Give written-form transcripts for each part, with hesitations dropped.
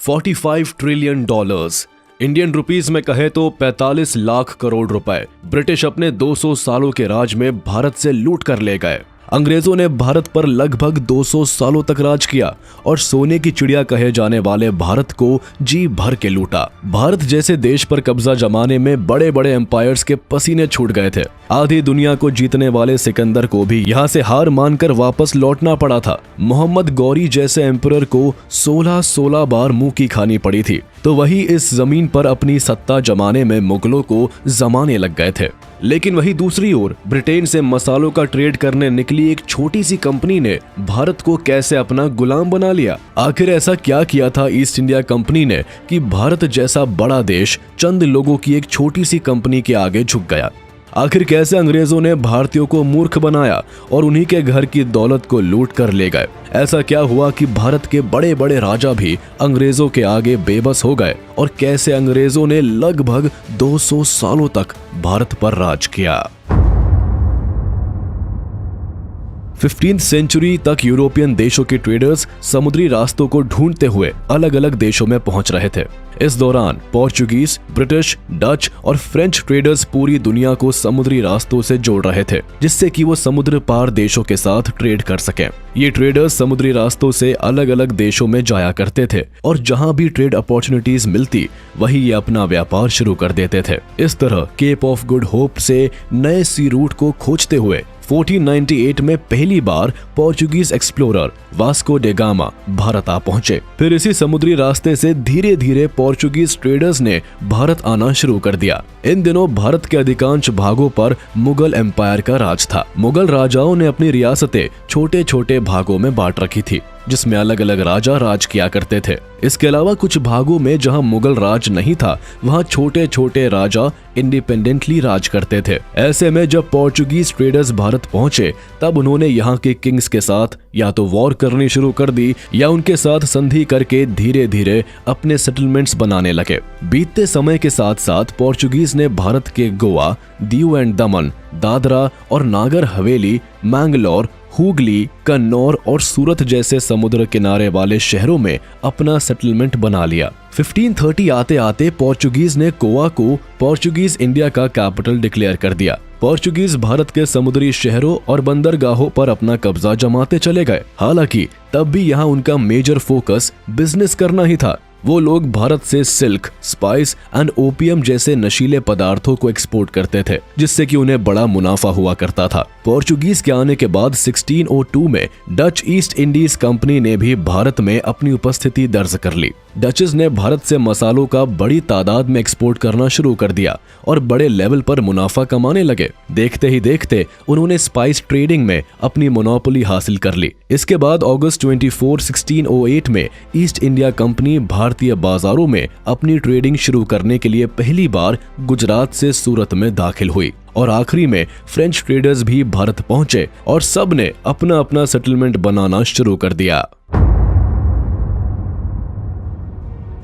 $45 trillion. Indian rupees में कहे तो 45 लाख करोड़ रुपए ब्रिटिश अपने 200 सालों के राज में भारत से लूट कर ले गए। अंग्रेजों ने भारत पर लगभग 200 सालों तक राज किया और सोने की चिड़िया कहे जाने वाले भारत को जी भर के लूटा। भारत जैसे देश पर कब्जा जमाने में बड़े बड़े एम्पायर्स के पसीने छूट गए थे। आधी दुनिया को जीतने वाले सिकंदर को भी यहाँ से हार मानकर वापस लौटना पड़ा था। मोहम्मद गौरी जैसे एम्परर को 16 बार मुंह की खानी पड़ी थी, तो वही इस जमीन पर अपनी सत्ता जमाने में मुगलों को जमाने लग गए थे। लेकिन वही दूसरी ओर ब्रिटेन से मसालों का ट्रेड करने निकली एक छोटी सी कंपनी ने भारत को कैसे अपना गुलाम बना लिया। आखिर ऐसा क्या किया था ईस्ट इंडिया कंपनी ने कि भारत जैसा बड़ा देश चंद लोगों की एक छोटी सी कंपनी के आगे झुक गया। आखिर कैसे अंग्रेजों ने भारतीयों को मूर्ख बनाया और उन्हीं के घर की दौलत को लूट कर ले गए। ऐसा क्या हुआ कि भारत के बड़े बड़े राजा भी अंग्रेजों के आगे बेबस हो गए और कैसे अंग्रेजों ने लगभग 200 सालों तक भारत पर राज किया। 15वीं सेंचुरी तक यूरोपियन देशों के ट्रेडर्स समुद्री रास्तों को ढूंढते हुए अलग अलग देशों में पहुंच रहे थे। इस दौरान पोर्चुगीज, ब्रिटिश, डच और फ्रेंच ट्रेडर्स पूरी दुनिया को समुद्री रास्तों से जोड़ रहे थे, जिससे कि वो समुद्र पार देशों के साथ ट्रेड कर सकें। ये ट्रेडर्स समुद्री रास्तों से अलग अलग देशों में जाया करते थे और जहां भी ट्रेड अपॉर्चुनिटीज मिलती वही ये अपना व्यापार शुरू कर देते थे। इस तरह केप ऑफ गुड होप से नए सी रूट को खोजते हुए 1498 में पहली बार Portuguese explorer Vasco da Gama Bharat आ पहुंचे। फिर इसी समुद्री रास्ते से धीरे धीरे पोर्चुगीज ट्रेडर्स ने भारत आना शुरू कर दिया। इन दिनों भारत के अधिकांश भागों पर मुगल एम्पायर का राज था। मुगल राजाओं ने अपनी रियासतें छोटे छोटे भागों में बांट रखी थी, जिसमें अलग अलग राजा राज किया करते थे। इसके अलावा कुछ भागों में जहां मुगल राज नहीं था वहां छोटे छोटे राजा इंडिपेंडेंटली राज करते थे। ऐसे में जब पोर्चुगीज ट्रेडर्स भारत पहुंचे तब उन्होंने यहाँ के किंग्स के साथ या तो वॉर करनी शुरू कर दी या उनके साथ संधि करके धीरे धीरे अपने सेटलमेंट्स बनाने लगे। बीतते समय के साथ साथ पोर्चुगीज ने भारत के गोवा, दीव एंड दमन, दादरा और नागर हवेली, मैंगलोर, हुगली, कन्नौर और सूरत जैसे समुद्र किनारे वाले शहरों में अपना सेटलमेंट बना लिया। 1530 आते आते पोर्चुगीज ने गोवा को पोर्चुगीज इंडिया का कैपिटल डिक्लेयर कर दिया। पोर्चुगीज भारत के समुद्री शहरों और बंदरगाहों पर अपना कब्जा जमाते चले गए। हालांकि तब भी यहाँ उनका मेजर फोकस बिजनेस करना ही था। वो लोग भारत से सिल्क, स्पाइस एंड ओपियम जैसे नशीले पदार्थों को एक्सपोर्ट करते थे, जिससे कि उन्हें बड़ा मुनाफा हुआ करता था। पोर्चुगीज के आने के बाद 1602 में डच ईस्ट इंडीज कंपनी ने भी भारत में अपनी उपस्थिति दर्ज कर ली। डचेस ने भारत से मसालों का बड़ी तादाद में एक्सपोर्ट करना शुरू कर दिया और बड़े लेवल पर मुनाफा कमाने लगे। देखते ही देखते उन्होंने स्पाइस ट्रेडिंग में अपनी मोनोपोली हासिल कर ली। इसके बाद अगस्त 24, 1608 में ईस्ट इंडिया कंपनी भारतीय बाजारों में अपनी ट्रेडिंग शुरू करने के लिए पहली बार गुजरात से सूरत में दाखिल हुई और आखिरी में फ्रेंच ट्रेडर्स भी भारत पहुंचे और सब ने अपना अपना सेटलमेंट बनाना शुरू कर दिया।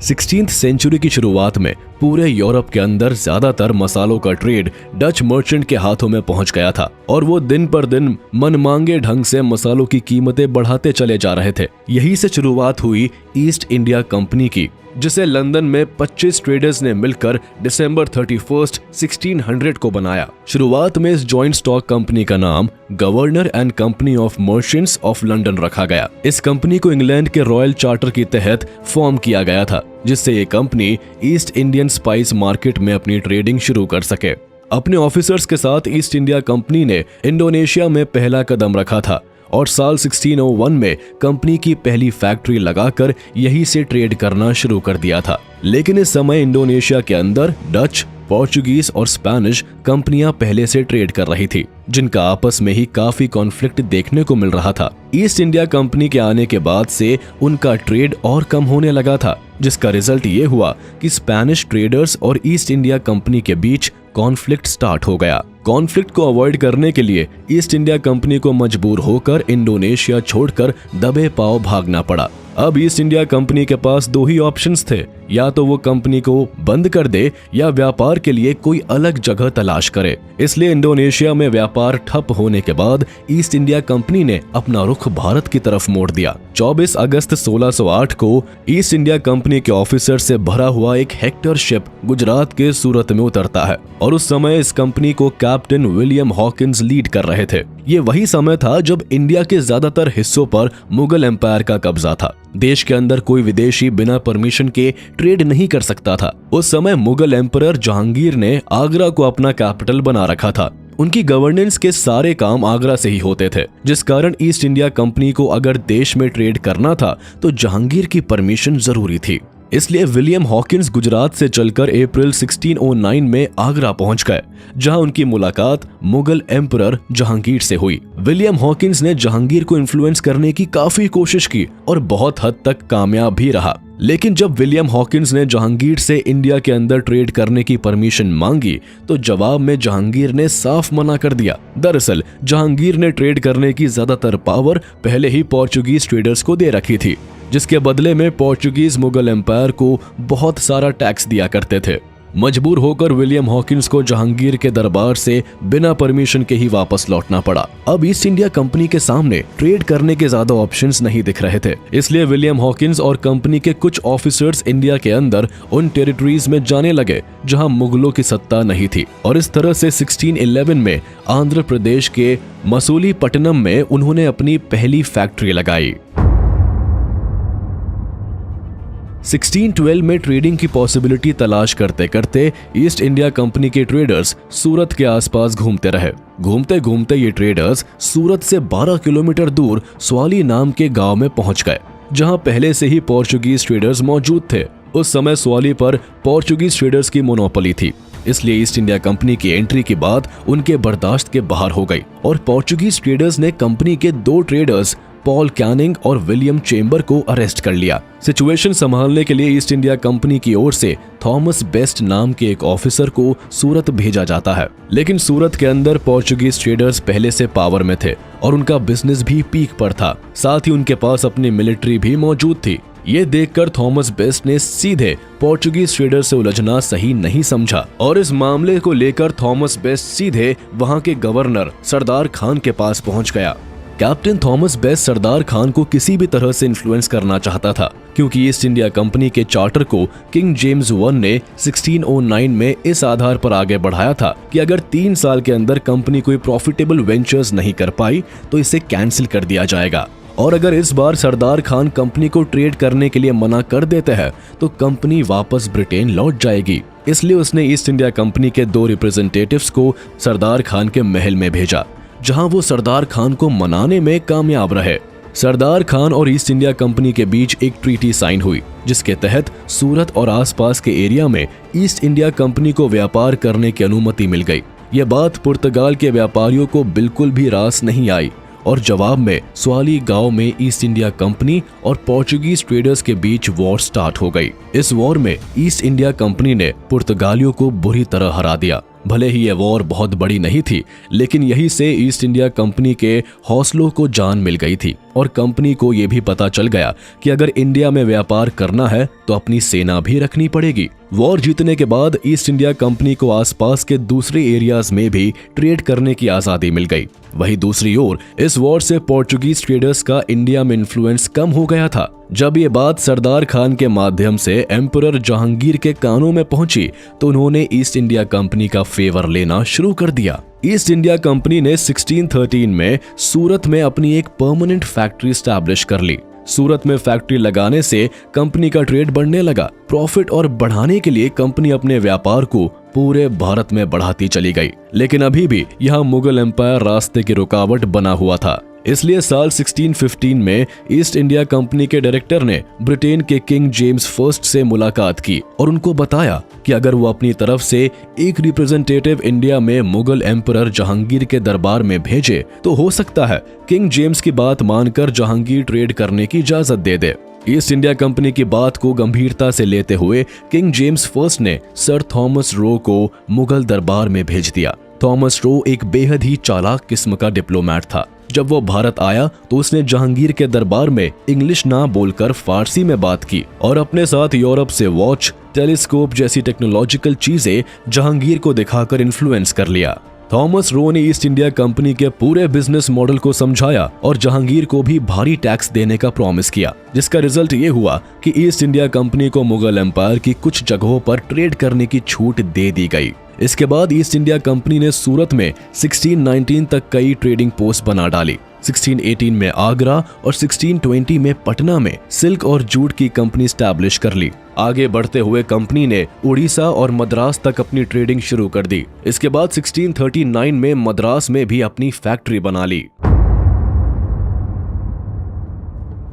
16वीं सेंचुरी की शुरुआत में पूरे यूरोप के अंदर ज्यादातर मसालों का ट्रेड डच मर्चेंट के हाथों में पहुंच गया था और वो दिन पर दिन मनमांगे ढंग से मसालों की कीमतें बढ़ाते चले जा रहे थे। यही से शुरुआत हुई ईस्ट इंडिया कंपनी की, जिसे लंदन में 25 ट्रेडर्स ने मिलकर दिसंबर 31, 1600 को बनाया। शुरुआत में इस जॉइंट स्टॉक कंपनी का नाम governor and company of merchants of London रखा गया। इस कंपनी को इंग्लैंड के रॉयल चार्टर के तहत फॉर्म किया गया था, जिससे ये company east Indian spice market में अपनी ट्रेडिंग शुरू कर सके। अपने ऑफिसर्स के साथ ईस्ट इंडिया कंपनी ने इंडोनेशिया में पहला कदम रखा था और साल 1601 में कंपनी की पहली फैक्ट्री लगाकर यहीं से ट्रेड करना शुरू कर दिया था। लेकिन इस समय इंडोनेशिया के अंदर डच, पोर्चुगीज और स्पेनिश कंपनियां पहले से ट्रेड कर रही थी, जिनका आपस में ही काफी कॉन्फ्लिक्ट देखने को मिल रहा था। ईस्ट इंडिया कंपनी के आने के बाद से उनका ट्रेड और कम होने लगा था, जिसका रिजल्ट ये हुआ कि स्पेनिश ट्रेडर्स और ईस्ट इंडिया कंपनी के बीच कॉन्फ्लिक्ट स्टार्ट हो गया। कॉन्फ्लिक्ट को अवॉइड करने के लिए ईस्ट इंडिया कंपनी को मजबूर होकर इंडोनेशिया छोड़कर दबे पांव भागना पड़ा। अब ईस्ट इंडिया कंपनी के पास दो ही ऑप्शंस थे, या तो वो कंपनी को बंद कर दे या व्यापार के लिए कोई अलग जगह तलाश करे। इसलिए इंडोनेशिया में व्यापार ठप होने के बाद ईस्ट इंडिया कंपनी ने अपना रुख भारत की तरफ मोड़ दिया। 24 अगस्त 1608 को ईस्ट इंडिया कंपनी के ऑफिसर से भरा हुआ एक हेक्टर शिप गुजरात के सूरत में उतरता है और उस समय इस कंपनी को कैप्टन विलियम हॉकिंस लीड कर रहे थे। ये वही समय था जब इंडिया के ज्यादातर हिस्सों पर मुगल एम्पायर का कब्जा था। देश के अंदर कोई विदेशी बिना परमिशन के ट्रेड नहीं कर सकता था। उस समय मुगल एम्परर जहांगीर ने आगरा को अपना कैपिटल बना रखा था। उनकी गवर्नेंस के सारे काम आगरा से ही होते थे, जिस कारण ईस्ट इंडिया कंपनी को अगर देश में ट्रेड करना था तो जहांगीर की परमिशन जरूरी थी। इसलिए विलियम हॉकिंस गुजरात से चलकर अप्रैल 1609 में आगरा पहुंच गए, जहां उनकी मुलाकात मुगल एम्परर जहांगीर से हुई। विलियम हॉकिंस ने जहांगीर को इन्फ्लुएंस करने की काफी कोशिश की और बहुत हद तक कामयाब भी रहा। लेकिन जब विलियम हॉकिंस ने जहांगीर से इंडिया के अंदर ट्रेड करने की परमिशन मांगी तो जवाब में जहांगीर ने साफ मना कर दिया। दरअसल जहांगीर ने ट्रेड करने की ज्यादातर पावर पहले ही पोर्चुगीज ट्रेडर्स को दे रखी थी, जिसके बदले में पोर्चुगीज मुगल एम्पायर को बहुत सारा टैक्स दिया करते थे। मजबूर होकर विलियम हॉकिंस को जहांगीर के दरबार से बिना परमिशन के ही वापस लौटना पड़ा। अब ईस्ट इंडिया कंपनी के सामने ट्रेड करने के ज्यादा ऑप्शंस नहीं दिख रहे थे, इसलिए विलियम हॉकिंस और कंपनी के कुछ ऑफिसर्स इंडिया के अंदर उन टेरिटरीज में जाने लगे जहां मुगलों की सत्ता नहीं थी, और इस तरह से 1611 में आंध्र प्रदेश के मसूलीपट्टनम में उन्होंने अपनी पहली फैक्ट्री लगाई। 1612 में ट्रेडिंग की पॉसिबिलिटी तलाश करते करते ईस्ट इंडिया कंपनी के ट्रेडर्स सूरत के आसपास घूमते रहे। घूमते घूमते ये ट्रेडर्स सूरत से 12 किलोमीटर दूर स्वाली नाम के गांव में पहुंच गए, जहां पहले से ही पोर्चुगीज ट्रेडर्स मौजूद थे। उस समय स्वाली पर पोर्चुगीज ट्रेडर्स की मोनोपोली थी, इसलिए ईस्ट इंडिया कंपनी की एंट्री की बात उनके बर्दाश्त के बाहर हो गई और पोर्चुगीज ट्रेडर्स ने कंपनी के दो ट्रेडर्स पॉल कैनिंग और विलियम चेम्बर को अरेस्ट कर लिया। सिचुएशन संभालने के लिए ईस्ट इंडिया कंपनी की ओर से थॉमस बेस्ट नाम के एक ऑफिसर को सूरत भेजा जाता है, लेकिन सूरत के अंदर पोर्चुगीज ट्रेडर्स पहले से पावर में थे और उनका बिजनेस भी पीक पर था। साथ ही उनके पास अपनी मिलिट्री भी मौजूद थी। ये देखकर थॉमस बेस्ट ने सीधे पोर्चुगीज ट्रेडर से उलझना सही नहीं समझा और इस मामले को लेकर थॉमस बेस्ट सीधे वहां के गवर्नर सरदार खान के पास पहुंच गया। Captain Thomas best Sardar Khan को किसी भी तरह से इन्फ्लुएंस करना चाहता था, क्योंकि ईस्ट इंडिया कंपनी के चार्टर को किंग जेम्स I ने 1609 में इस आधार पर आगे बढ़ाया था कि अगर 3 साल के अंदर कंपनी कोई प्रॉफिटेबल वेंचर्स नहीं कर पाई तो इसे कैंसिल कर दिया जाएगा, और अगर इस बार सरदार खान कंपनी को ट्रेड करने के लिए मना कर देते हैं तो कंपनी वापस ब्रिटेन लौट जाएगी। इसलिए उसने ईस्ट इंडिया कंपनी के 2 रिप्रेजेंटेटिव्स को सरदार खान के महल में भेजा, जहां वो सरदार खान को मनाने में कामयाब रहे। सरदार खान और ईस्ट इंडिया कंपनी के बीच एक ट्रीटी साइन हुई, जिसके तहत सूरत और आसपास के एरिया में ईस्ट इंडिया कंपनी को व्यापार करने की अनुमति मिल गई। ये बात पुर्तगाल के व्यापारियों को बिल्कुल भी रास नहीं आई और जवाब में स्वाली गांव में ईस्ट इंडिया कंपनी और पोर्चुगीज ट्रेडर्स के बीच वॉर स्टार्ट हो गई। इस वॉर में ईस्ट इंडिया कंपनी ने पुर्तगालियों को बुरी तरह हरा दिया। भले ही यह वॉर बहुत बड़ी नहीं थी, लेकिन यही से ईस्ट इंडिया कंपनी के हौसलों को जान मिल गई थी और कंपनी को यह भी पता चल गया कि अगर इंडिया में व्यापार करना है तो अपनी सेना भी रखनी पड़ेगी। वॉर जीतने के बाद ईस्ट इंडिया कंपनी को आसपास के दूसरे एरियाज में भी ट्रेड करने की आजादी मिल गई। वहीं दूसरी ओर इस वॉर से पोर्चुगीज ट्रेडर्स का इंडिया में इन्फ्लुएंस कम हो गया था। जब ये बात सरदार खान के माध्यम से एम्परर जहांगीर के कानों में पहुंची तो उन्होंने ईस्ट इंडिया कंपनी का फेवर लेना शुरू कर दिया। ईस्ट इंडिया कंपनी ने 1613 में सूरत में अपनी एक परमानेंट फैक्ट्री स्टैब्लिश कर ली। सूरत में फैक्ट्री लगाने से कंपनी का ट्रेड बढ़ने लगा। प्रॉफिट और बढ़ाने के लिए कंपनी अपने व्यापार को पूरे भारत में बढ़ाती चली गई, लेकिन अभी भी यहाँ मुगल एम्पायर रास्ते की रुकावट बना हुआ था। इसलिए साल 1615 में ईस्ट इंडिया कंपनी के डायरेक्टर ने ब्रिटेन के किंग जेम्स I से मुलाकात की और उनको बताया कि अगर वो अपनी तरफ से एक रिप्रेजेंटेटिव इंडिया में मुगल एम्परर जहांगीर के दरबार में भेजे तो हो सकता है किंग जेम्स की बात मानकर जहांगीर ट्रेड करने की इजाजत दे दे। ईस्ट इंडिया कंपनी की बात को गंभीरता से लेते हुए किंग जेम्स I ने सर थॉमस रो को मुगल दरबार में भेज दिया। थॉमस रो एक बेहद ही चालाक किस्म का डिप्लोमेट था। जब वो भारत आया तो उसने जहांगीर के दरबार में इंग्लिश ना बोलकर फारसी में बात की और अपने साथ यूरोप से वॉच, टेलीस्कोप जैसी टेक्नोलॉजिकल चीजें जहांगीर को दिखाकर इन्फ्लुएंस कर लिया। थॉमस रो ने ईस्ट इंडिया कंपनी के पूरे बिजनेस मॉडल को समझाया और जहांगीर को भी भारी टैक्स देने का प्रॉमिस किया, जिसका रिजल्ट ये हुआ कि ईस्ट इंडिया कंपनी को मुगल एम्पायर की कुछ जगहों पर ट्रेड करने की छूट दे दी गई। इसके बाद ईस्ट इंडिया कंपनी ने सूरत में 1619 तक कई ट्रेडिंग पोस्ट बना डाली। 1618 में आगरा और 1620 में पटना में सिल्क और जूट की कंपनी स्टैब्लिश कर ली। आगे बढ़ते हुए कंपनी ने उड़ीसा और मद्रास तक अपनी ट्रेडिंग शुरू कर दी। इसके बाद 1639 में मद्रास में भी अपनी फैक्ट्री बना ली।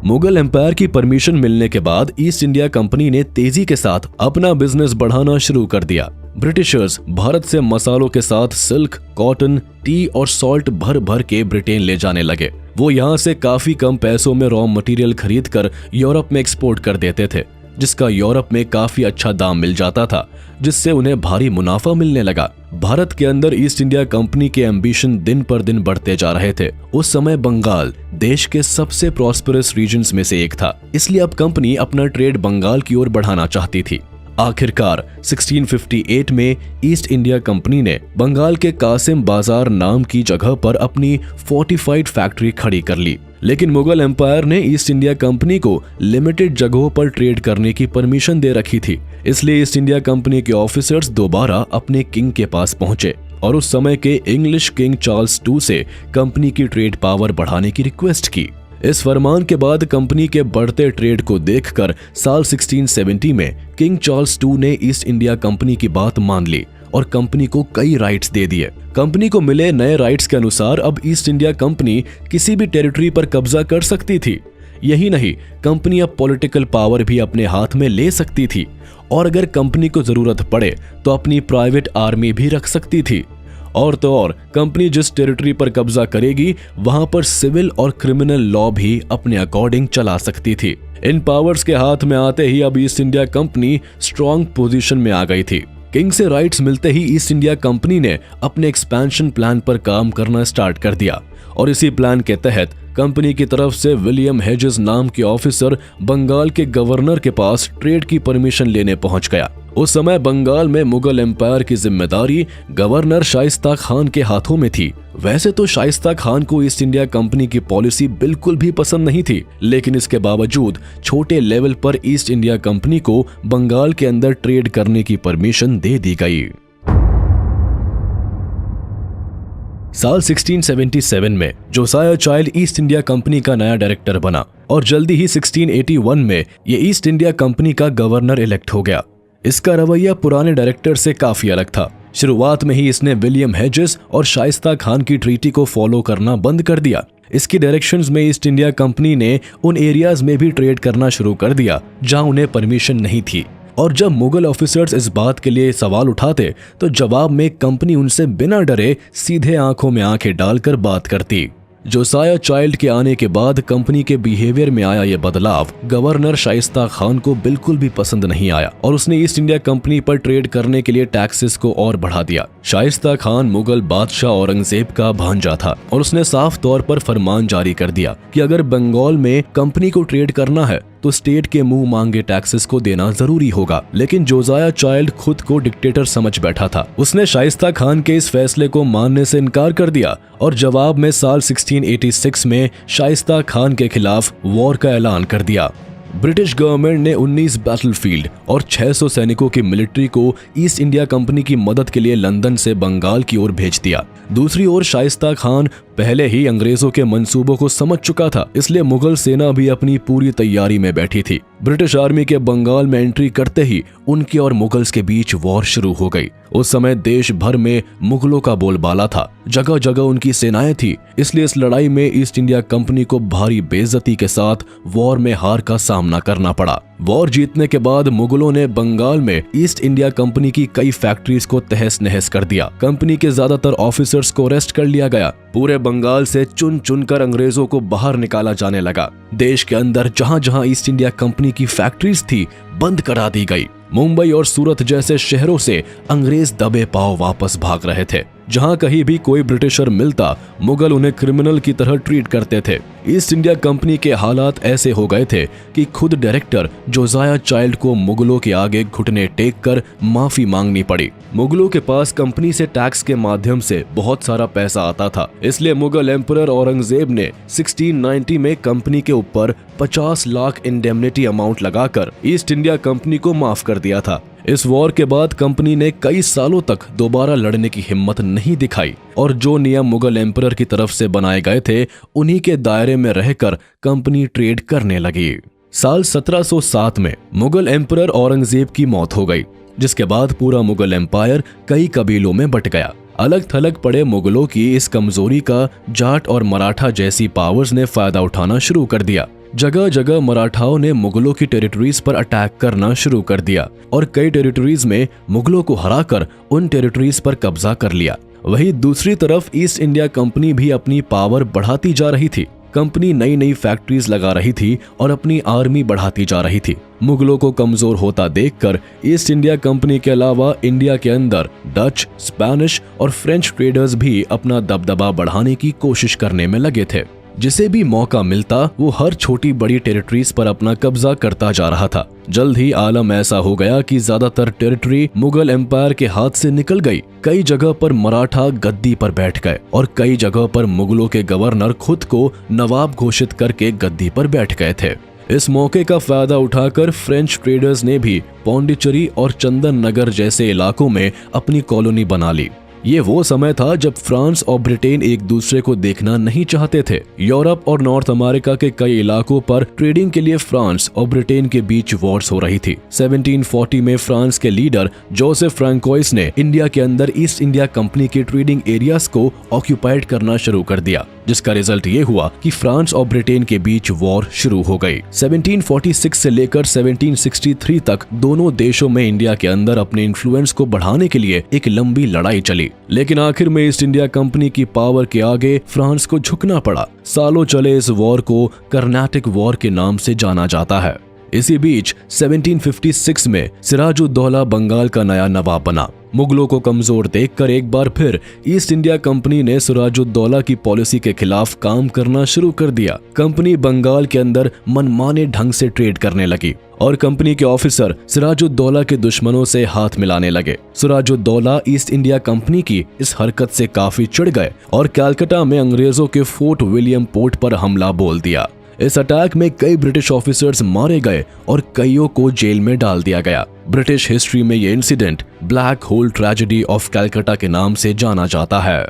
मुगल एम्पायर की परमिशन मिलने के बाद ईस्ट इंडिया कंपनी ने तेजी के साथ अपना बिजनेस बढ़ाना शुरू कर दिया। ब्रिटिशर्स भारत से मसालों के साथ सिल्क, कॉटन, टी और सॉल्ट भर भर के ब्रिटेन ले जाने लगे। वो यहाँ से काफी कम पैसों में रॉ मटेरियल खरीद कर यूरोप में एक्सपोर्ट कर देते थे, जिसका यूरोप में काफी अच्छा दाम मिल जाता था, जिससे उन्हें भारी मुनाफा मिलने लगा। भारत के अंदर ईस्ट इंडिया कंपनी के एम्बिशन दिन पर दिन बढ़ते जा रहे थे। उस समय बंगाल देश के सबसे प्रॉस्परस रीजन्स में से एक था, इसलिए अब कंपनी अपना ट्रेड बंगाल की ओर बढ़ाना चाहती थी। आखिरकार 1658 में ईस्ट इंडिया कंपनी ने बंगाल के कासिम बाजार नाम की जगह पर अपनी फोर्टिफाइड फैक्ट्री खड़ी कर ली। लेकिन मुगल एम्पायर ने ईस्ट इंडिया कंपनी को लिमिटेड जगहों पर ट्रेड करने की परमिशन दे रखी थी, इसलिए ईस्ट इंडिया कंपनी के ऑफिसर्स दोबारा अपने किंग के पास पहुंचे और उस समय के इंग्लिश किंग चार्ल्स II से कंपनी की ट्रेड पावर बढ़ाने की रिक्वेस्ट की। इस फरमान के बाद कंपनी के बढ़ते ट्रेड को देखकर साल 1670 में किंग चार्ल्स II ने ईस्ट इंडिया कंपनी की बात मान ली और कंपनी को कई राइट्स दे दिए। कंपनी को मिले नए राइट्स के अनुसार अब ईस्ट इंडिया कंपनी किसी भी टेरिटरी पर कब्जा कर सकती थी। यही नहीं, कंपनी अब पॉलिटिकल पावर भी अपने हाथ में ले सकती थी और अगर कंपनी को जरूरत पड़े तो अपनी प्राइवेट आर्मी भी रख सकती थी। और तो और कंपनी जिस टेरिटरी पर कब्जा करेगी वहां पर सिविल और क्रिमिनल लॉ भी अपने अकॉर्डिंग चला सकती थी। इन पावर्स के हाथ में आते ही अब east India company strong position में आ गई थी। किंग से राइट्स मिलते ही ईस्ट इंडिया कंपनी ने अपने एक्सपेंशन प्लान पर काम करना स्टार्ट कर दिया और इसी प्लान के तहत कंपनी की तरफ से विलियम हेजेस नाम के ऑफिसर बंगाल के गवर्नर के पास ट्रेड की परमिशन लेने पहुंच गया। उस समय बंगाल में मुगल एम्पायर की जिम्मेदारी गवर्नर शाइस्ता खान के हाथों में थी। वैसे तो शाइस्ता खान को ईस्ट इंडिया कंपनी की पॉलिसी बिल्कुल भी पसंद नहीं थी, लेकिन इसके बावजूद छोटे लेवल पर ईस्ट इंडिया कंपनी को बंगाल के अंदर ट्रेड करने की परमिशन दे दी गई। साल 1677 में जोसाया चाइल्ड ईस्ट इंडिया कंपनी का नया डायरेक्टर बना और जल्दी ही 1681 में ये ईस्ट इंडिया कंपनी का गवर्नर इलेक्ट हो गया। इसका रवैया पुराने डायरेक्टर से काफी अलग था। शुरुआत में ही इसने विलियम हेजेस और शाइस्ता खान की ट्रीटी को फॉलो करना बंद कर दिया। इसकी डायरेक्शंस में ईस्ट इंडिया कंपनी ने उन एरियाज में भी ट्रेड करना शुरू कर दिया जहां उन्हें परमिशन नहीं थी, और जब मुगल ऑफिसर्स इस बात के लिए सवाल उठाते तो जवाब में कंपनी उनसे बिना डरे सीधे आंखों में आंखें डालकर बात करती। जोसाया चाइल्ड के आने के बाद कंपनी के बिहेवियर में आया ये बदलाव गवर्नर शाइस्ता खान को बिल्कुल भी पसंद नहीं आया और उसने ईस्ट इंडिया कंपनी पर ट्रेड करने के लिए टैक्सेस को और बढ़ा दिया। शाइस्ता खान मुगल बादशाह औरंगजेब का भांजा था और उसने साफ तौर पर फरमान जारी कर दिया कि अगर बंगाल में कंपनी को ट्रेड करना है तो स्टेट के मुंह मांगे टैक्सेस को देना जरूरी होगा। लेकिन जोसाया चाइल्ड खुद को डिक्टेटर समझ बैठा था। उसने शाइस्ता खान के इस फैसले को मानने से इनकार कर दिया और जवाब में साल 1686 में शाइस्ता खान के खिलाफ वॉर का ऐलान कर दिया। ब्रिटिश गवर्नमेंट ने 19 बैटलफील्ड और 600 सैनिकों की मिलिट्री को ईस्ट इंडिया कंपनी की मदद के लिए लंदन से बंगाल की ओर भेज दिया। दूसरी ओर शाइस्ता खान पहले ही अंग्रेजों के मंसूबों को समझ चुका था, इसलिए मुगल सेना भी अपनी पूरी तैयारी में बैठी थी। ब्रिटिश आर्मी के बंगाल में एंट्री करते ही उनके और मुगल्स के बीच वॉर शुरू हो गई। उस समय देश भर में मुगलों का बोलबाला था, जगह जगह उनकी सेनाएं थी, इसलिए इस लड़ाई में ईस्ट इंडिया कंपनी को भारी बेइज्जती के साथ वॉर में हार का सामना करना पड़ा। वॉर जीतने के बाद मुगलों ने बंगाल में ईस्ट इंडिया कंपनी की कई फैक्ट्रीज को तहस नहस कर दिया। कंपनी के ज्यादातर ऑफिसर्स को अरेस्ट कर लिया गया। पूरे बंगाल से चुन चुनकर अंग्रेजों को बाहर निकाला जाने लगा। देश के अंदर जहां जहां ईस्ट इंडिया कंपनी की फैक्ट्रीज थी बंद करा दी गई। मुंबई और सूरत जैसे शहरों से अंग्रेज दबे पांव वापस भाग रहे थे। जहां कहीं भी कोई ब्रिटिशर मिलता, मुगल उन्हें क्रिमिनल की तरह ट्रीट करते थे। ईस्ट इंडिया कंपनी के हालात ऐसे हो गए थे कि खुद डायरेक्टर जोसाया चाइल्ड को मुगलों के आगे घुटने टेक कर माफी मांगनी पड़ी। मुगलों के पास कंपनी से टैक्स के माध्यम से बहुत सारा पैसा आता था, इसलिए मुगल एम्परर औरंगजेब ने 1690 में कंपनी के ऊपर 50 लाख इंडेमनिटी अमाउंट लगाकर ईस्ट इंडिया कंपनी को माफ कर दिया था। इस वॉर के बाद कंपनी ने कई सालों तक दोबारा लड़ने की हिम्मत नहीं दिखाई और जो नियम मुगल एम्परर की तरफ से बनाए गए थे, उन्हीं के दायरे में रहकर कंपनी ट्रेड करने लगी। साल 1707 में मुगल एम्परर औरंगजेब की मौत हो गई, जिसके बाद पूरा मुगल एम्पायर कई कबीलों में बट गया। अलग थलग पड़े मुगलों की इस कमजोरी का जाट और मराठा जैसी पावर्स ने फायदा उठाना शुरू कर दिया। जगह जगह मराठाओं ने मुगलों की टेरिटरीज पर अटैक करना शुरू कर दिया और कई टेरिटरीज में मुगलों को हराकर उन टेरिटरीज पर कब्जा कर लिया। वहीं दूसरी तरफ ईस्ट इंडिया कंपनी भी अपनी पावर बढ़ाती जा रही थी। कंपनी नई नई फैक्ट्रीज लगा रही थी और अपनी आर्मी बढ़ाती जा रही थी। मुगलों को कमजोर होता देखकर ईस्ट इंडिया कंपनी के अलावा इंडिया के अंदर डच, स्पेनिश और फ्रेंच ट्रेडर्स भी अपना दबदबा बढ़ाने की कोशिश करने में लगे थे। जिसे भी मौका मिलता वो हर छोटी बड़ी टेरिटरीज पर अपना कब्जा करता जा रहा था। जल्द ही आलम ऐसा हो गया कि ज्यादातर टेरिटरी मुगल एम्पायर के हाथ से निकल गई। कई जगह पर मराठा गद्दी पर बैठ गए और कई जगह पर मुगलों के गवर्नर खुद को नवाब घोषित करके गद्दी पर बैठ गए थे। इस मौके का फायदा उठाकर फ्रेंच ट्रेडर्स ने भी पौंडीचेरी और चंदन नगर जैसे इलाकों में अपनी कॉलोनी बना ली। ये वो समय था जब फ्रांस और ब्रिटेन एक दूसरे को देखना नहीं चाहते थे। यूरोप और नॉर्थ अमेरिका के कई इलाकों पर ट्रेडिंग के लिए फ्रांस और ब्रिटेन के बीच वॉर्स हो रही थी। 1740 में फ्रांस के लीडर जोसेफ फ्रांकोइस ने इंडिया के अंदर ईस्ट इंडिया कंपनी के ट्रेडिंग एरियाज को ऑक्यूपाइड करना शुरू कर दिया, जिसका रिजल्ट ये हुआ कि फ्रांस और ब्रिटेन के बीच वॉर शुरू हो गई। 1746 से लेकर 1763 तक दोनों देशों में इंडिया के अंदर अपने इन्फ्लुएंस को बढ़ाने के लिए एक लंबी लड़ाई चली, लेकिन आखिर में ईस्ट इंडिया कंपनी की पावर के आगे फ्रांस को झुकना पड़ा। सालों चले इस वॉर को कर्नाटिक वॉर के नाम से जाना जाता है। इसी बीच 1756 में सिराजुद्दौला बंगाल का नया नवाब बना। मुगलों को कमजोर देखकर एक बार फिर ईस्ट इंडिया कंपनी ने सिराजुद्दौला की पॉलिसी के खिलाफ काम करना शुरू कर दिया। कंपनी बंगाल के अंदर मनमाने ढंग से ट्रेड करने लगी और कंपनी के ऑफिसर सिराजुद्दौला के दुश्मनों से हाथ मिलाने लगे। सिराजुद्दौला ईस्ट इंडिया कंपनी की इस हरकत से काफी चिढ़ गए और कलकत्ता में अंग्रेजों के फोर्ट विलियम पोर्ट पर हमला बोल दिया। इस अटैक में कई ब्रिटिश ऑफिसर्स मारे गए और कईयों को जेल में डाल दिया गया। ब्रिटिश हिस्ट्री में ये incident black hole tragedy of Calcutta के नाम से जाना जाता है।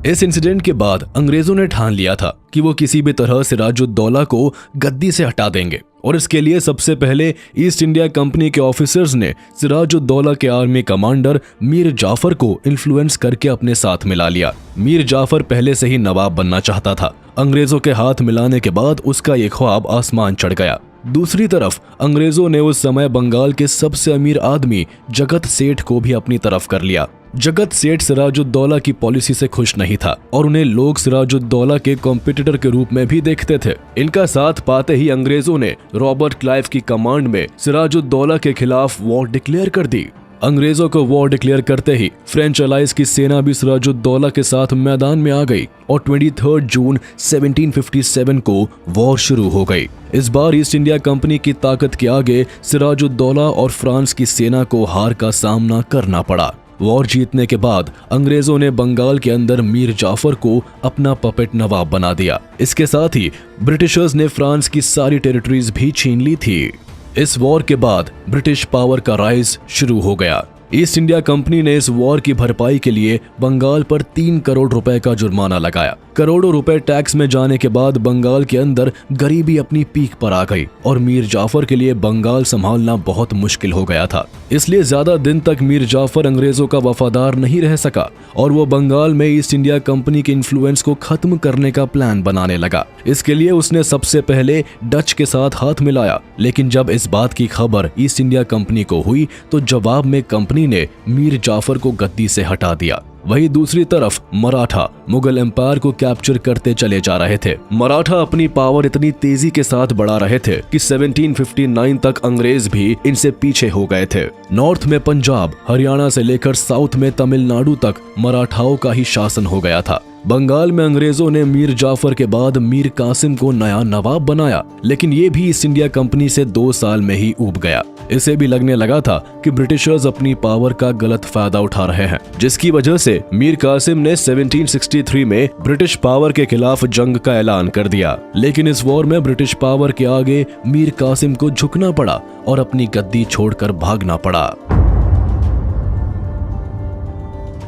इस इंसिडेंट के बाद अंग्रेजों ने ठान लिया था कि वो किसी भी तरह सिराजुद्दौला को गद्दी से हटा देंगे और इसके लिए सबसे पहले ईस्ट इंडिया कंपनी के ऑफिसर्स ने सिराजुद्दौला के आर्मी कमांडर मीर जाफर को इन्फ्लुएंस करके अपने साथ मिला लिया। मीर जाफर पहले से ही नवाब बनना चाहता था। अंग्रेजों के हाथ मिलाने के बाद उसका ये ख्वाब आसमान चढ़ गया। दूसरी तरफ अंग्रेजों ने उस समय बंगाल के सबसे अमीर आदमी जगत सेठ को भी अपनी तरफ कर लिया। जगत सेठ सिराजुद्दौला की पॉलिसी से खुश नहीं था और उन्हें लोग सिराजुद्दौला के कॉम्पिटिटर के रूप में भी देखते थे। इनका साथ पाते ही अंग्रेजों ने रॉबर्ट क्लाइव की कमांड में सिराजुद्दौला के खिलाफ वॉर डिक्लेयर कर दी। अंग्रेजों को वॉर डिक्लेयर करते ही फ्रेंच अलाइज की सेना भी सिराजुद्दौला के साथ मैदान में आ गई और 23 जून 1757 को वॉर शुरू हो गई। इस बार ईस्ट इंडिया कंपनी की ताकत के आगे सिराजुद्दौला और फ्रांस की सेना को हार का सामना करना पड़ा। वॉर जीतने के बाद अंग्रेजों ने बंगाल के अंदर मीर जाफर को अपना पपेट नवाब बना दिया। इसके साथ ही ब्रिटिशर्स ने फ्रांस की सारी टेरिटरीज भी छीन ली थी। इस वॉर के बाद ब्रिटिश पावर का राइज शुरू हो गया। ईस्ट इंडिया कंपनी ने इस वॉर की भरपाई के लिए बंगाल पर 3 करोड़ रुपए का जुर्माना लगाया। करोड़ों रुपए टैक्स में जाने के बाद बंगाल के अंदर गरीबी अपनी पीक पर आ गई और मीर जाफर के लिए बंगाल संभालना बहुत मुश्किल हो गया था। इसलिए ज्यादा दिन तक मीर जाफर अंग्रेजों का वफादार नहीं रह सका और वो बंगाल में ईस्ट इंडिया कंपनी के इन्फ्लुएंस को खत्म करने का प्लान बनाने लगा। इसके लिए उसने सबसे पहले डच के साथ हाथ मिलाया, लेकिन जब इस बात की खबर ईस्ट इंडिया कंपनी को हुई तो जवाब में कंपनी ने मीर जाफर को गद्दी से हटा दिया। वहीं दूसरी तरफ मराठा मुगल एम्पायर को कैप्चर करते चले जा रहे थे। मराठा अपनी पावर इतनी तेजी के साथ बढ़ा रहे थे कि 1759 तक अंग्रेज भी इनसे पीछे हो गए थे। नॉर्थ में पंजाब, हरियाणा से लेकर साउथ में तमिलनाडु तक मराठाओं का ही शासन हो गया था। बंगाल में अंग्रेजों ने मीर जाफर के बाद मीर कासिम को नया नवाब बनाया, लेकिन ये भी ईस्ट इंडिया कंपनी से 2 साल में ही ऊब गया। इसे भी लगने लगा था कि ब्रिटिशर्स अपनी पावर का गलत फायदा उठा रहे हैं, जिसकी वजह से मीर कासिम ने 1763 में ब्रिटिश पावर के खिलाफ जंग का ऐलान कर दिया। लेकिन इस वॉर में ब्रिटिश पावर के आगे मीर कासिम को झुकना पड़ा और अपनी गद्दी छोड़कर भागना पड़ा।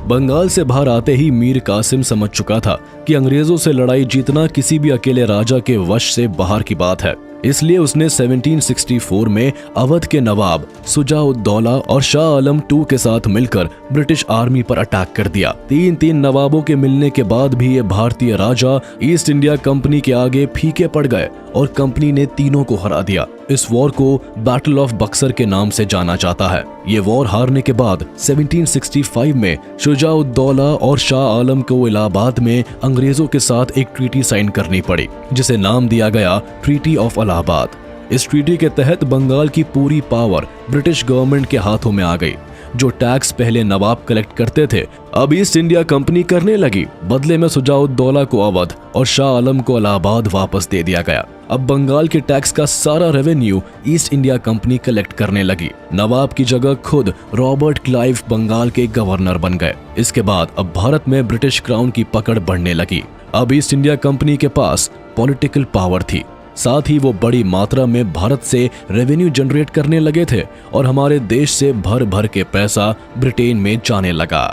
बंगाल से बाहर आते ही मीर कासिम समझ चुका था कि अंग्रेजों से लड़ाई जीतना किसी भी अकेले राजा के वश से बाहर की बात है। इसलिए उसने 1764 में अवध के नवाब शुजा-उद-दौला और शाह आलम II के साथ मिलकर ब्रिटिश आर्मी पर अटैक कर दिया। तीन नवाबों के मिलने के बाद भी ये भारतीय राजा ईस्ट इंडिया कंपनी के आगे फीके पड़ गए और कंपनी ने तीनों को हरा दिया। इस वॉर को बैटल ऑफ बक्सर के नाम से जाना जाता है। ये वॉर हारने के बाद 1765 में शुजा-उद-दौला और शाह आलम को इलाहाबाद में अंग्रेजों के साथ एक ट्रीटी साइन करनी पड़ी, जिसे नाम दिया गया ट्रीटी ऑफ इलाहाबाद। इस ट्रीटी के तहत बंगाल की पूरी पावर ब्रिटिश गवर्नमेंट के हाथों में आ गई। जो टैक्स पहले नवाब कलेक्ट करते थे, अब ईस्ट इंडिया कंपनी करने लगी। बदले में शुजा-उद-दौला को अवध और शाह आलम को इलाहाबाद वापस दे दिया गया। अब बंगाल के टैक्स का सारा revenue east India company collect करने लगी। नवाब की जगह खुद रॉबर्ट क्लाइव बंगाल के गवर्नर बन गए। इसके बाद अब भारत में ब्रिटिश क्राउन की पकड़ बढ़ने लगी। अब ईस्ट इंडिया कंपनी के पास पॉलिटिकल पावर थी, साथ ही वो बड़ी मात्रा में भारत से रेवेन्यू जनरेट करने लगे थे और हमारे देश से भर भर के पैसा ब्रिटेन में जाने लगा।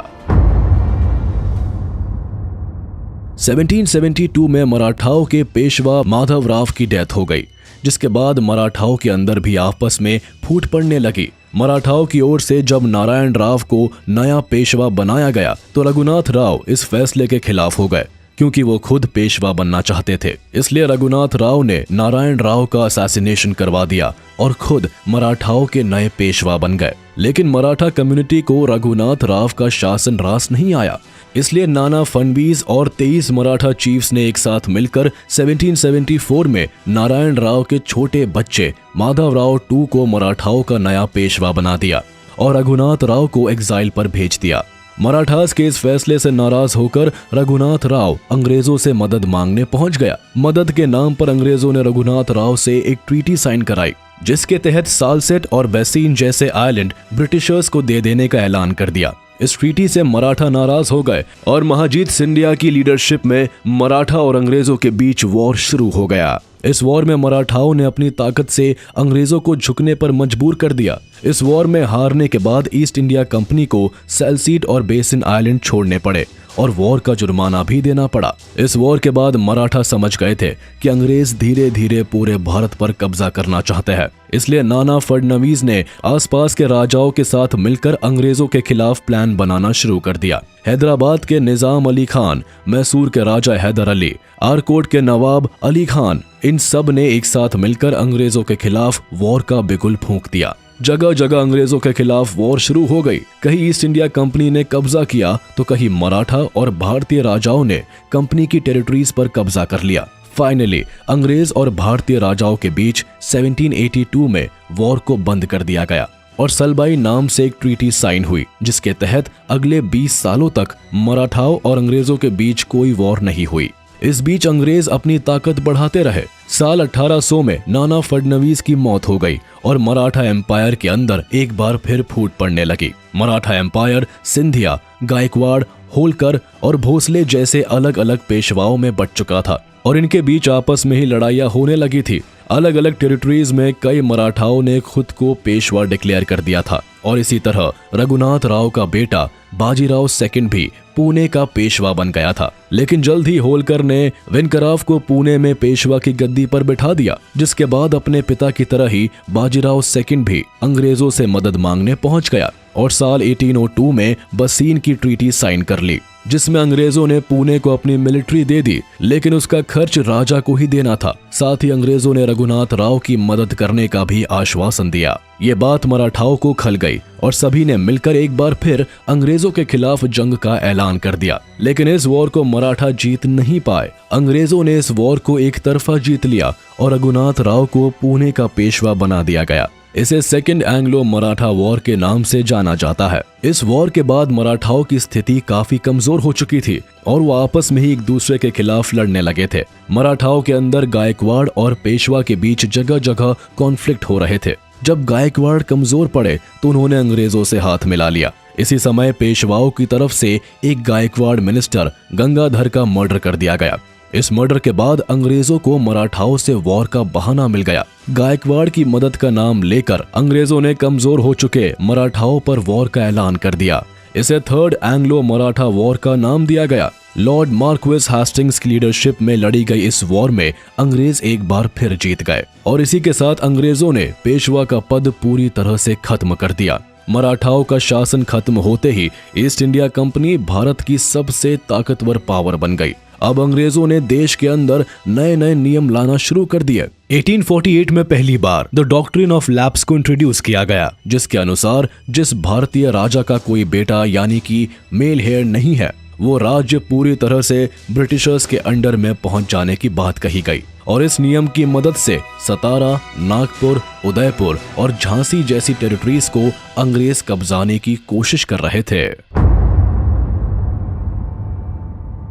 1772 में मराठाओं के पेशवा माधवराव की डेथ हो गई, जिसके बाद मराठाओं के अंदर भी आपस में फूट पड़ने लगी। मराठाओं की ओर से जब नारायण राव को नया पेशवा बनाया गया तो रघुनाथ राव इस फैसले के खिलाफ हो गए, क्योंकि वो खुद पेशवा बनना चाहते थे। इसलिए रघुनाथ राव ने नारायण राव का असैसिनेशन करवा दिया और खुद मराठाओं के नए पेशवा बन गए। लेकिन मराठा कम्युनिटी को रघुनाथ राव का शासन रास नहीं आया, इसलिए नाना फडणवीस और 23 मराठा चीफ्स ने एक साथ मिलकर 1774 में नारायण राव के छोटे बच्चे माधवराव II को मराठाओं का नया पेशवा बना दिया और रघुनाथ राव को एग्जाइल पर भेज दिया। मराठास के इस फैसले से नाराज होकर रघुनाथ राव अंग्रेजों से मदद मांगने पहुंच गया। मदद के नाम पर अंग्रेजों ने रघुनाथ राव से एक ट्रीटी साइन कराई, जिसके तहत सालसेट और बैसीन जैसे आइलैंड ब्रिटिशर्स को दे देने का ऐलान कर दिया। इस ट्रीटी से मराठा नाराज हो गए और महाजीत सिंधिया की लीडरशिप में मराठा और अंग्रेजों के बीच वॉर शुरू हो गया। इस वॉर में मराठाओं ने अपनी ताकत से अंग्रेजों को झुकने पर मजबूर कर दिया। इस वॉर में हारने के बाद ईस्ट इंडिया कंपनी को सैलसीट और बेसिन आइलैंड छोड़ने पड़े और वॉर का जुर्माना भी देना पड़ा। इस वॉर के बाद मराठा समझ गए थे कि अंग्रेज धीरे धीरे पूरे भारत पर कब्जा करना चाहते हैं। इसलिए नाना फडणवीस ने आसपास के राजाओं के साथ मिलकर अंग्रेजों के खिलाफ प्लान बनाना शुरू कर दिया। हैदराबाद के निजाम अली खान, मैसूर के राजा हैदर अली, आरकोट के नवाब अली खान, इन सब ने एक साथ मिलकर अंग्रेजों के खिलाफ वॉर का बिगुल फूंक दिया। जगह जगह अंग्रेजों के खिलाफ वॉर शुरू हो गई। कहीं ईस्ट इंडिया कंपनी ने कब्जा किया तो कहीं मराठा और भारतीय राजाओं ने कंपनी की टेरिटरीज पर कब्जा कर लिया। फाइनली अंग्रेज और भारतीय राजाओं के बीच 1782 में वॉर को बंद कर दिया गया और सलबाई नाम से एक ट्रीटी साइन हुई, जिसके तहत अगले 20 सालों तक मराठाओं और अंग्रेजों के बीच कोई वॉर नहीं हुई। इस बीच अंग्रेज अपनी ताकत बढ़ाते रहे। साल 1800 में नाना फडणवीस की मौत हो गई और मराठा एम्पायर के अंदर एक बार फिर फूट पड़ने लगी। मराठा एम्पायर सिंधिया, गायकवाड़, होलकर और भोसले जैसे अलग अलग पेशवाओं में बंट चुका था और इनके बीच आपस में ही लड़ाइयां होने लगी थी। अलग अलग टेरिटरीज में कई मराठाओं ने खुद को पेशवा डिक्लेयर कर दिया था और इसी तरह रघुनाथ राव का बेटा बाजीराव II भी पुणे का पेशवा बन गया था। लेकिन जल्द ही होलकर ने वेंकराव को पुणे में पेशवा की गद्दी पर बिठा दिया, जिसके बाद अपने पिता की तरह ही बाजीराव II भी अंग्रेजों से मदद मांगने पहुंच गया। और साल 1802 में बसीन की ट्रीटी साइन कर ली, जिसमें अंग्रेजों ने पुणे को अपनी मिलिट्री दे दी, लेकिन उसका खर्च राजा को ही देना था। साथ ही अंग्रेजों ने रघुनाथ राव की मदद करने का भी आश्वासन दिया। ये बात मराठाओं को खल गई और सभी ने मिलकर एक बार फिर अंग्रेजों के खिलाफ जंग का ऐलान कर दिया। लेकिन इस वॉर को मराठा जीत नहीं पाए। अंग्रेजों ने इस वॉर को एक तरफा जीत लिया और रघुनाथ राव को पुणे का पेशवा बना दिया गया। इसे सेकेंड एंग्लो मराठा वॉर के नाम से जाना जाता है। इस वॉर के बाद मराठाओं की स्थिति काफी कमजोर हो चुकी थी और वो आपस में ही एक दूसरे के खिलाफ लड़ने लगे थे। मराठाओं के अंदर गायकवाड़ और पेशवा के बीच जगह जगह कॉन्फ्लिक्ट हो रहे थे। जब गायकवाड़ कमजोर पड़े तो उन्होंने अंग्रेजों से हाथ मिला लिया। इसी समय पेशवाओं की तरफ से एक गायकवाड़ मिनिस्टर गंगाधर का मर्डर कर दिया गया। इस मर्डर के बाद अंग्रेजों को मराठाओं से वॉर का बहाना मिल गया। गायकवाड़ की मदद का नाम लेकर अंग्रेजों ने कमजोर हो चुके मराठाओं पर वॉर का ऐलान कर दिया। इसे थर्ड एंग्लो मराठा वॉर का नाम दिया गया। लॉर्ड मार्क्विस हेस्टिंग्स की लीडरशिप में लड़ी गई इस वॉर में अंग्रेज एक बार फिर जीत गए और इसी के साथ अंग्रेजों ने पेशवा का पद पूरी तरह से खत्म कर दिया। मराठाओं का शासन खत्म होते ही ईस्ट इंडिया कंपनी भारत की सबसे ताकतवर पावर बन गई। अब अंग्रेजों ने देश के अंदर नए नए नियम लाना शुरू कर दिए। 1848 में पहली बार द डॉक्ट्रिन ऑफ लैप्स को इंट्रोड्यूस किया गया, जिसके अनुसार जिस भारतीय राजा का कोई बेटा यानी कि मेल हेयर नहीं है, वो राज्य पूरी तरह से ब्रिटिशर्स के अंडर में पहुंच जाने की बात कही गई। और इस नियम की मदद से सतारा, नागपुर, उदयपुर और झांसी जैसी टेरिटरीज को अंग्रेज कब्जाने की कोशिश कर रहे थे।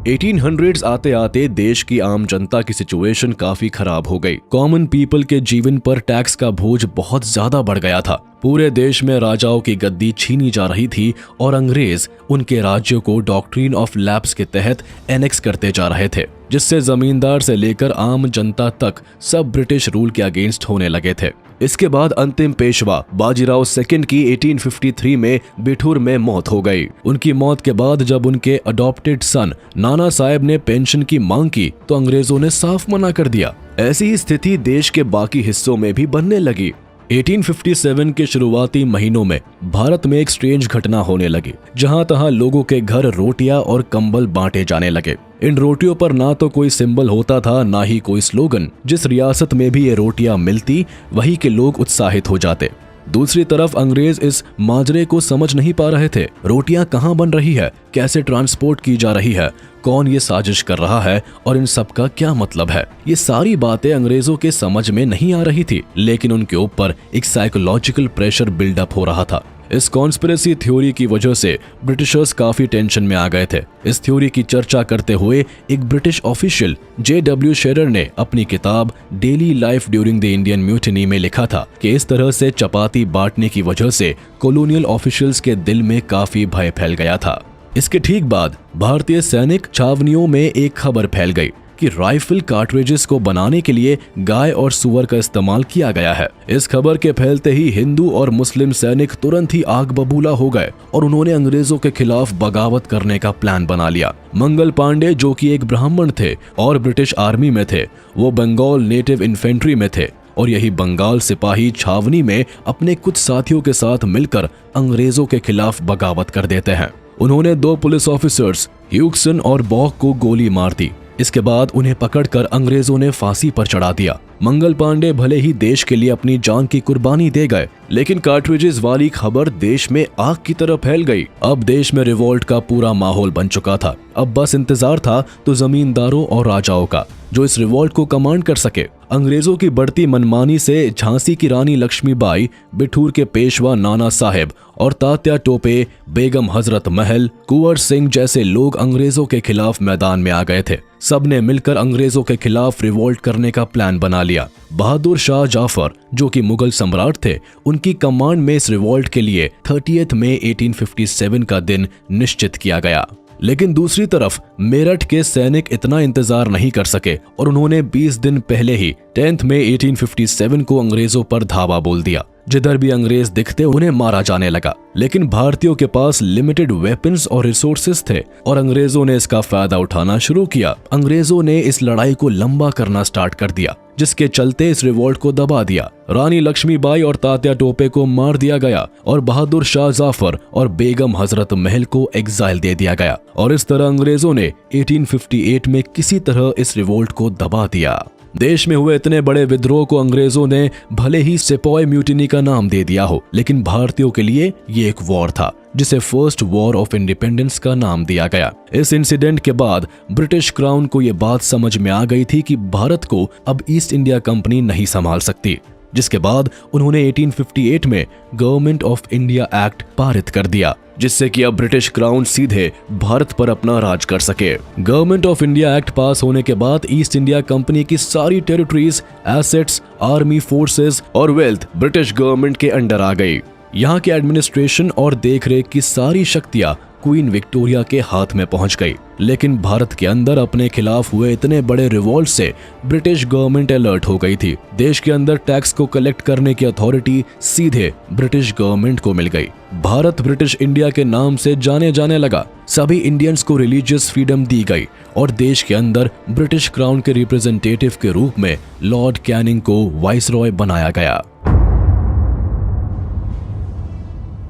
1800s आते आते देश की आम जनता की सिचुएशन काफी खराब हो गई। कॉमन पीपल के जीवन पर टैक्स का बोझ बहुत ज्यादा बढ़ गया था। पूरे देश में राजाओं की गद्दी छीनी जा रही थी और अंग्रेज उनके राज्यों को डॉक्ट्रिन ऑफ लैप्स के तहत एनेक्स करते जा रहे थे, जिससे जमींदार से लेकर आम जनता तक सब ब्रिटिश रूल के अगेंस्ट होने लगे थे। इसके बाद अंतिम पेशवा बाजीराव सेकंड की 1853 में बिठूर में मौत हो गई। उनकी मौत के बाद जब उनके अडॉप्टेड सन नाना साहेब ने पेंशन की मांग की तो अंग्रेजों ने साफ मना कर दिया। ऐसी ही स्थिति देश के बाकी हिस्सों में भी बनने लगी। 1857 के शुरुआती महीनों में भारत में एक स्ट्रेंज घटना होने लगी, जहां तहां लोगों के घर रोटियां और कंबल बांटे जाने लगे। इन रोटियों पर ना तो कोई सिंबल होता था, ना ही कोई स्लोगन। जिस रियासत में भी ये रोटियां मिलती, वहीं के लोग उत्साहित हो जाते। दूसरी तरफ अंग्रेज इस माजरे को समझ नहीं पा रहे थे। रोटियां कहां बन रही है, कैसे ट्रांसपोर्ट की जा रही है, कौन ये साजिश कर रहा है और इन सब का क्या मतलब है। ये सारी बातें अंग्रेजों के समझ में नहीं आ रही थी, लेकिन उनके ऊपर एक साइकोलॉजिकल प्रेशर बिल्डअप हो रहा था। इस कॉन्स्पिरेसी थ्योरी की वजह से ब्रिटिशर्स काफी टेंशन में आ गए थे। इस थ्योरी की चर्चा करते हुए एक ब्रिटिश ऑफिशियल J.W. शेरर ने अपनी किताब daily life during the Indian mutiny में लिखा था कि इस तरह से चपाती बांटने की वजह से कॉलोनियल ऑफिशियल्स के दिल में काफी भय फैल गया था। इसके ठीक बाद भारतीय सैनिक छावनियों में एक खबर फैल गई कि राइफल कार्ट्रिजेस को बनाने के लिए गाय और सुअर का इस्तेमाल किया गया है। इस खबर के फैलते ही हिंदू और मुस्लिम सैनिक तुरंत ही आग बबूला हो गए और उन्होंने अंग्रेजों के खिलाफ बगावत करने का प्लान बना लिया। मंगल पांडे, जो कि एक ब्राह्मण थे और ब्रिटिश आर्मी में थे, वो बंगाल नेटिव इन्फेंट्री में थे और यही बंगाल सिपाही छावनी में अपने कुछ साथियों के साथ मिलकर अंग्रेजों के खिलाफ बगावत कर देते हैं। उन्होंने 2 पुलिस ऑफिसर्स ह्यूगसन और बॉक को गोली मार दी। इसके बाद उन्हें पकड़कर अंग्रेजों ने फांसी पर चढ़ा दिया। मंगल पांडे भले ही देश के लिए अपनी जान की कुर्बानी दे गए, लेकिन कार्ट्रिजेस वाली खबर देश में आग की तरह फैल गई। अब देश में रिवोल्ट का पूरा माहौल बन चुका था। अब बस इंतजार था तो जमींदारों और राजाओं का, जो इस रिवोल्ट को कमांड कर सके। अंग्रेजों की बढ़ती मनमानी से झांसी की रानी लक्ष्मीबाई, बिठूर के पेशवा नाना साहेब और तात्या टोपे, बेगम हजरत महल, कुंवर सिंह जैसे लोग अंग्रेजों के खिलाफ मैदान में आ गए थे। सबने मिलकर अंग्रेजों के खिलाफ रिवोल्ट करने का प्लान बना लिया। बहादुर शाह जाफर, जो कि मुगल सम्राट थे, उनकी कमांड में इस रिवोल्ट के लिए 30 मई 1857 का दिन निश्चित किया गया। लेकिन दूसरी तरफ मेरठ के सैनिक इतना इंतजार नहीं कर सके और उन्होंने 20 दिन पहले ही 10 मई 1857 को अंग्रेजों पर धावा बोल दिया। जिधर भी अंग्रेज दिखते उन्हें मारा जाने लगा। लेकिन भारतीयों के पास लिमिटेड वेपन्स और रिसोर्सेज थे और अंग्रेजों ने इसका फायदा उठाना शुरू किया। अंग्रेजों ने इस लड़ाई को लंबा करना स्टार्ट कर दिया, जिसके चलते इस रिवोल्ट को दबा दिया। रानी लक्ष्मीबाई और तात्या टोपे को मार दिया गया और बहादुर शाह जाफर और बेगम हजरत महल को एग्जाइल दे दिया गया और इस तरह अंग्रेजों ने 1858 में किसी तरह इस रिवोल्ट को दबा दिया। देश में हुए इतने बड़े विद्रोह को अंग्रेजों ने भले ही सेपॉय म्यूटिनी का नाम दे दिया हो, लेकिन भारतीयों के लिए ये एक वॉर था जिसे फर्स्ट वॉर ऑफ इंडिपेंडेंस का नाम दिया गया। इस इंसिडेंट के बाद ब्रिटिश क्राउन को ये बात समझ में आ गई थी कि भारत को अब ईस्ट इंडिया कंपनी नहीं संभाल सकती, जिसके बाद उन्होंने 1858 में गवर्नमेंट ऑफ इंडिया एक्ट पारित कर दिया, जिससे कि अब ब्रिटिश क्राउन सीधे भारत पर अपना राज कर सके। गवर्नमेंट ऑफ इंडिया एक्ट पास होने के बाद ईस्ट इंडिया कंपनी की सारी टेरिटरीज, एसेट्स, आर्मी फोर्सेस और वेल्थ ब्रिटिश गवर्नमेंट के अंडर आ गई। यहाँ के एडमिनिस्ट्रेशन और देखरेख की सारी शक्तियां क्वीन विक्टोरिया के हाथ में पहुंच गई। लेकिन भारत के अंदर अपने खिलाफ हुए इतने बड़े रिवोल्ट से ब्रिटिश गवर्नमेंट अलर्ट हो गई थी। देश के अंदर टैक्स को कलेक्ट करने की अथॉरिटी सीधे ब्रिटिश गवर्नमेंट को मिल गई। भारत ब्रिटिश इंडिया के नाम से जाने जाने लगा। सभी इंडियंस को रिलीजियस फ्रीडम दी गई और देश के अंदर ब्रिटिश क्राउन के रिप्रेजेंटेटिव के रूप में लॉर्ड कैनिंग को वाइसरॉय बनाया गया।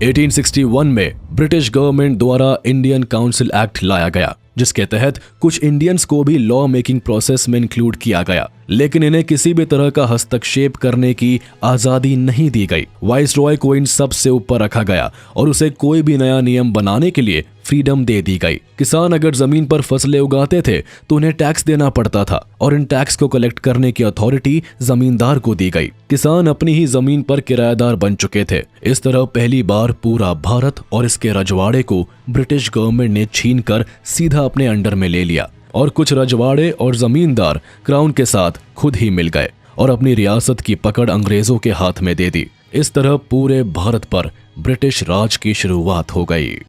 1861 में ब्रिटिश गवर्नमेंट द्वारा इंडियन काउंसिल एक्ट लाया गया, जिसके तहत कुछ इंडियंस को भी लॉ मेकिंग प्रोसेस में इंक्लूड किया गया, लेकिन इन्हें किसी भी तरह का हस्तक्षेप करने की आजादी नहीं दी गई। वाइसरॉय को इन सब से ऊपर रखा गया और उसे कोई भी नया नियम बनाने के लिए फ्रीडम दे दी गई। किसान अगर जमीन पर फसलें उगाते थे तो उन्हें टैक्स देना पड़ता था और इन टैक्स को कलेक्ट करने की अथॉरिटी जमींदार को दी गई। किसान अपनी ही जमीन पर किराएदार बन चुके थे। इस तरह पहली बार पूरा भारत और इसके रजवाड़े को ब्रिटिश गवर्नमेंट ने छीनकर सीधा अपने अंडर में ले लिया और कुछ रजवाड़े और जमींदार क्राउन के साथ खुद ही मिल गए और अपनी रियासत की पकड़ अंग्रेजों के हाथ में दे दी। इस तरह पूरे भारत पर ब्रिटिश राज की शुरुआत हो गई।